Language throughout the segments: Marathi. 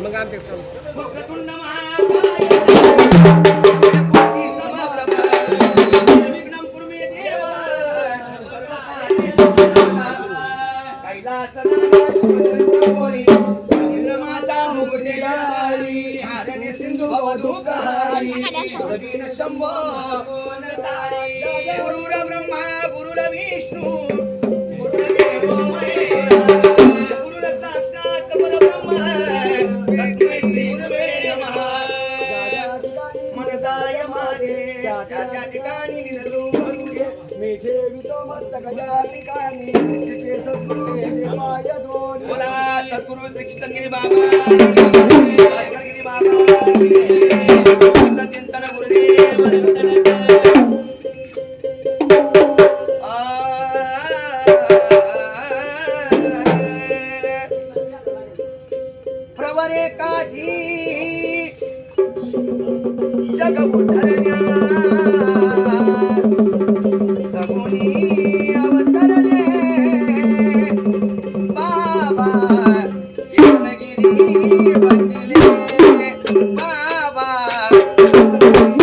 मग आमच्या वक्रतुंड महाकाय कोटी समप्रभ निर्विघ्नं कुरु मे देव सर्वकार्येषु सर्वदा कैलासनाथ शिवशंकरोळी इंद्रमाता मुकुटेश्वरी हारणे सिंधू भवदुःखहारी भगवीन शंभो गुरुर ब्रह्मा गुरुर विष्णू गुरुर्देवो महेश्वरा गुरुर साक्षात परब्रह्म तस्मै श्री गुरुवे नमः मन जाय माझे त्या ठिकाणी निरलो करूये मी ठेवितो मस्तक या ठिकाणी तिचे सद्गुरु पाय दोन बोला सद्गुरु श्री कृष्णगिरी बाबा भास्करगिरी बाबा चिंतन गुरुदेव प्रवरे काठी जग उद्धरण्या सगुणी अवतरले बाबा कृष्णगिरी वंदिले बाबा कृष्णगिरी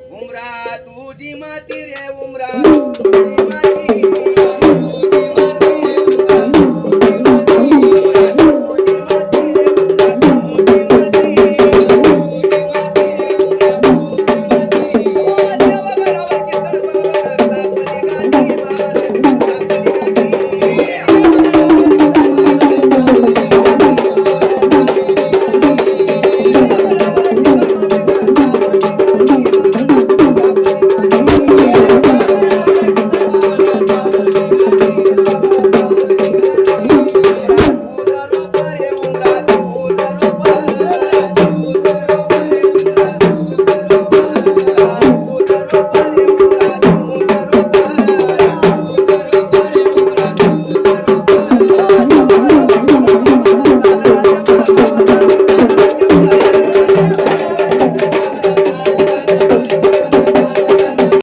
तुझी माती रे उमरा तुझी माती